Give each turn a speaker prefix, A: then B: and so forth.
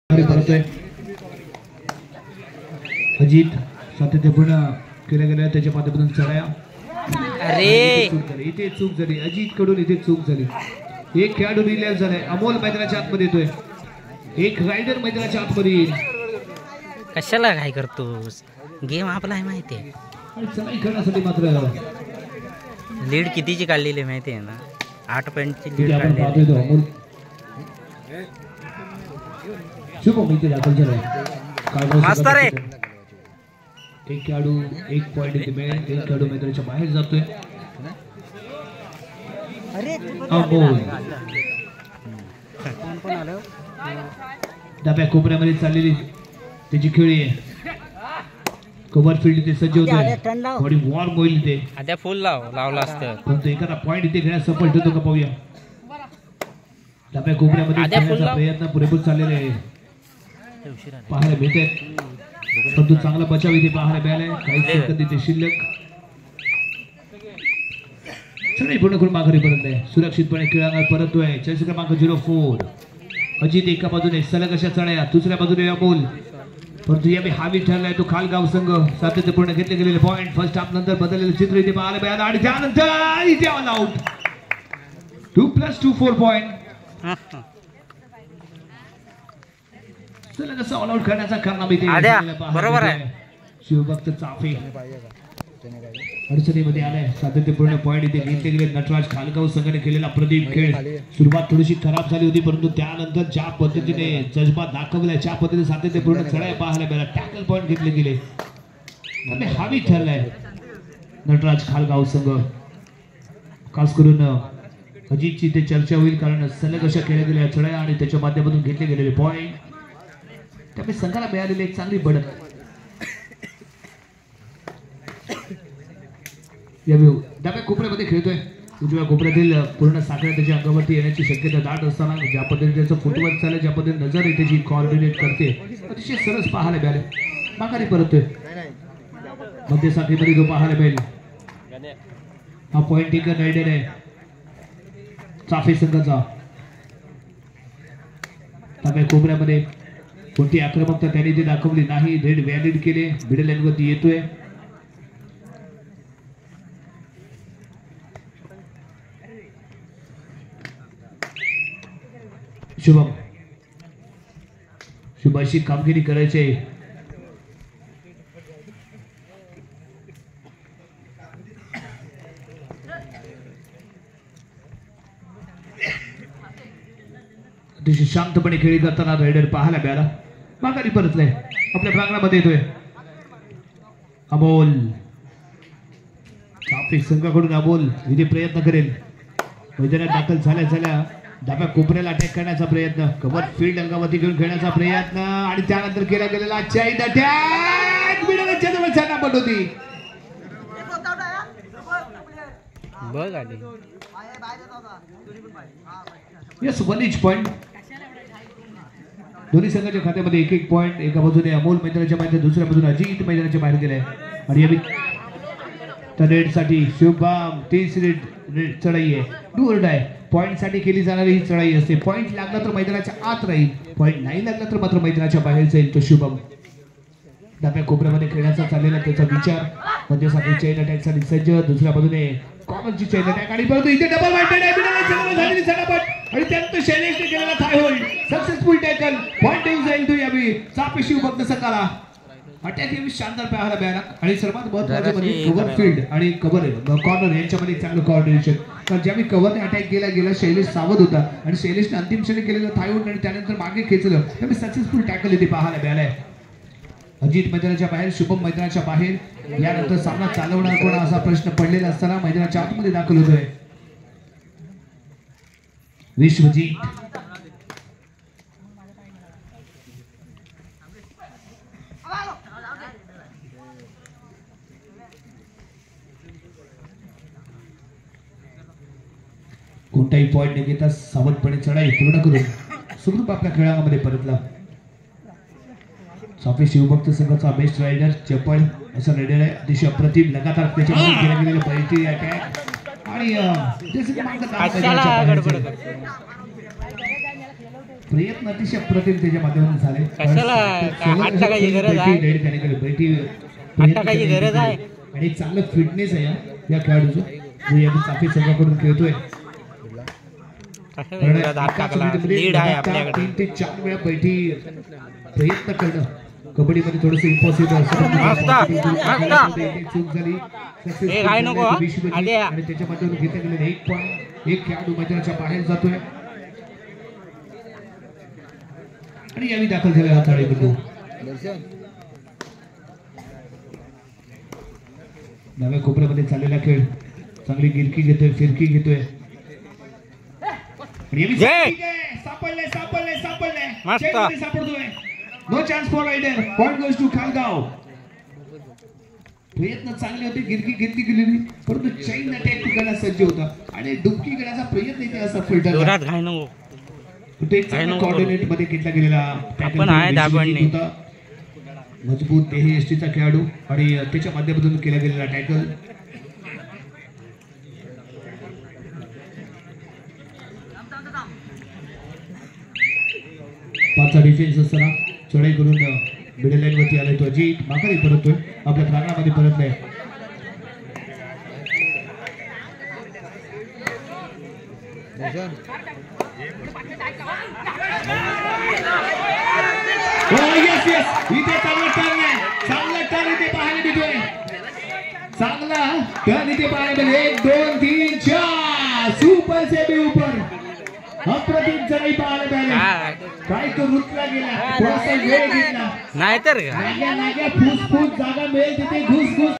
A: परतोय अजित सातत्यपूर्ण केल्या गेल्या त्याच्या माध्यमातून चढाया. इथे चूक झाली अजित कडून, इथे चूक झाली. एक खेळाडू रिलॅक्स झालाय. अमोल मैदानाच्या आतमध्ये येतोय, एक रायडर मैदानाच्या आतमध्ये येईल.
B: कशाला काय करतोस? गेम आपला आहे माहिती आहे.
A: चढाई करण्यासाठी मात्र
B: लीड कितीची काढलेली माहिती आहे ना? 8 पॉइंटची लीड काढलेली.
A: अमोल शुभम इथे दाखल झालाय.
B: मास्तर आहे.
A: एक खेळाडू 1 पॉइंट इथे मिळेल. एक खेळाडू मैदानाच्या बाहेर जातोय. अमोल डाव्या कोपऱ्यामध्ये चाललेली त्याची खेळी आहे. कव्हर फील्ड इथे सज्ज होतोय. थोडी वॉर्म होईल इथे.
B: आता फुल लावला असतं,
A: परंतु एखादा पॉइंट इथे घेण्यास सफल ठरतो का पाहूया. डाव्या कोपऱ्यामध्ये खेळण्याचा प्रयत्न पुरेपूर चाललेला आहे, पाहायला भेटत. परंतु चांगला बचाव इथे पाहायला मिळालाय. काही सेकंद इथे शिल्लक. चढाई पूर्ण करून माघारी परतलाय. सुरक्षितपणे खेळांगणात परततोय. चेस क्रमांक 04 अजित एका बाजूने सलग अशा चढाया, दुसऱ्या बाजूने अमोल. परंतु यावेळी हावी ठरलाय तो खालगाव संघ. सातत्यपूर्ण घेतले गेलेले पॉइंट फर्स्ट हाफ नंतर बदललेलं चित्र इथे पाहायला मिळालं आणि त्यानंतर इथे ऑल आउट. 2+2 4 पॉइंट. सलग असं ऑल आउट करण्याचा कारनामा इथे
B: बरोबर आहे.
A: शिवभक्त चाफे अडचणीमध्ये आलाय. सातत्यपूर्ण पॉइंट इथे घेतले गेले. नटराज खालगाव संघाने केलेला प्रदीप खेळ सुरुवात थोडीशी खराब झाली होती, परंतु त्यानंतर ज्या पद्धतीने जज्बा दाखवलाय, ज्या पद्धतीने सातत्यपूर्ण चढाई पाहायला मिळाला, टॅकल पॉइंट घेतले गेले आणि हावी ठरलाय नटराज खालगाव संघ. खास करून अजितची इथे चर्चा होईल, कारण सलग अशा केल्या गेल्या चढाया आणि त्याच्या माध्यमातून घेतले गेलेले पॉइंट, त्यामुळे संघाला मिळालेली एक चांगली बढत. डाव्या कोपऱ्यामध्ये खेळतोय. उजव्या कोपऱ्यातील पूर्ण साखळ्या त्याच्या अंगावरती येण्याची शक्यता दाट असताना ज्या पद्धतीने त्याचं फुटवर्क चाललं, ज्या पद्धतीने नजर इथे जी कॉर्डिनेट करते, अतिशय सरस पाहायला मिळाले. माघारी परततोय. मध्य साखळीमध्ये जो पाहायला मिळेल हा पॉइंट टेकर रायडर आहे चाफे संघाचा. डाव्या कोपऱ्यामध्ये कोणती आक्रमकता त्याने इथे दाखवली नाही. रेड व्हॅलिड केले. मिडल लाईनवरती येतोय. शुभाशी कामगिरी करायची. अतिशय शांतपणे खेळी करताना रायडर पाहायला मिळाला. माघारी परतलाय. आपल्या प्रांगणामध्ये येतोय अमोल. चाफे संघाकडून अमोल इथे प्रयत्न करेल. मैदानात दाखल झाल्या डाव्या कोपऱ्याला अटॅक करण्याचा प्रयत्न, कव्हर फील्ड अंगावरती घेऊन खेळण्याचा प्रयत्न आणि त्यानंतर केला गेलेला चाईल्ड अटॅक. मिडलच्या जवळ छानापट होती.
B: बघ आली.
A: Yes 1 each point. दोन्ही संघाच्या खात्यामध्ये 1-1 पॉइंट. एका बाजूने अमोल मैदानाच्या बाहेर, दुसऱ्या बाजूने अजित मैदानाच्या बाहेर गेलाय. आणि रेड साठी शुभम 30 रेड चढाई आहे. डू आहे. पॉइंट साठी केली जाणारी ही चढाई असते. पॉइंट लागला तर मैदानाच्या आत राहील, पॉइंट नाही लागला तर मात्र मैदानाच्या बाहेर जाईल तो शुभम. डाव्या कोपऱ्यामध्ये खेळण्याचा चाललेला त्याचा विचार. मध्य साखळी चेन अटॅक साठी सज्ज. दुसऱ्या बाजूने कॉमनची चेन अटॅक आणि परंतु इथे डबल वाटेड आहे. झालेली झटापट आणि त्यानंतर शैलेशने केलेला थाय होल्ड. Successful tackle. पॉइंट येऊन जाईल तो यावेळी चाफे शिवभक्त संघाला. अटॅक यावेळी शानदार पाहायला मिळाला आणि सर्वात महत्त्वाचे म्हणजे कव्हर फील्ड आणि कॉर्नर यांच्यामध्ये चांगलं कॉर्डिनेशन. कारण ज्यावेळी कव्हरने अटॅक केला गेला, शैलेश सावध होता आणि शैलेशने अंतिम क्षणी केलेलं थाय होल्ड आणि त्यानंतर मागे खेचलं, त्यामुळे सक्सेसफुल टॅकल इथे पाहायला मिळालाय. अजित मैदानाच्या बाहेर, शुभम मैदानाच्या बाहेर. यानंतर सामना चालवणार कोण असा प्रश्न पडलेला असताना मैदानाच्या आतमध्ये दाखल होतोय विश्वजीत. कोणताही पॉइंट न घेता सावधपणे चढाई पूर्ण करून सुखरूप आपल्या खेळामध्ये परतला. चाफे शिवभक्त संघाचा बेस्ट रायडर चपळ असा रायडर आहे. अतिशय अप्रतिम. लगातार त्याच्यामध्ये केल्या गेलेले पॉइंट अटॅक आणि जसं की प्रयत्न अतिशय अप्रतिम त्याच्या माध्यमातून झाले.
B: कशाला हात टाकायची गरज आहे? हात टाकायची गरज आहे.
A: आणि एक चांगलं फिटनेस आहे या खेळाडूचं, जो या चाफी संघाकडून खेळतोय.
B: हात टाकला. लीड आहे आपल्याकडे.
A: 3 ते 4 वेळा बैठी प्रयत्न करणं कबड्डीमध्ये थोडंसं इम्पॉसिबल
B: चूक
A: झाली. आणि त्याच्यामध्ये घेतले गेलेले 1 पॉईंट. एक खेळाडू मैदानाच्या बाहेर जातोय आणि यावेळी दाखल झालेला खेळाडू नव्या कोपऱ्यामध्ये चाललेला खेळ चांगली गिरकी घेतोय, फिरकी घेतोय. सापडतोय. No chance for raider. Point goes to Khalgaon. प्रयत्न चांगले होते, गिरकी घेतली गेलेली, परंतु चैन अटॅक करायला सज्ज होता आणि डुबकी घेण्याचा प्रयत्न इथे असा फिल्टर कॉर्डिनेट मध्ये घेतला गेलेला होता. मजबूत देही एसटीचा खेळाडू आणि त्याच्या माध्यमातून केला गेलेला टॅकल. पाचचा डिफेन्स असताना चढाई करून मिडल लाईन वरती आलाय तो अजित. माघारी परततोय, आपल्या प्रांगणामध्ये परतलाय. इथे चांगला टर्न आहे, चांगला टर्न इथे पाहायला मिळतोय. चांगला टर्न इथे पाहायला मिळेल. 1 2 3 4 सुपर सेमी ऊपर. अप्रतिम चढाई पाहायला मिळाली. काय तो रुतला गेला, थोडासा वेळ घेतला
B: नाहीतर
A: फुसफुस जागा मिळेल तिथे घुस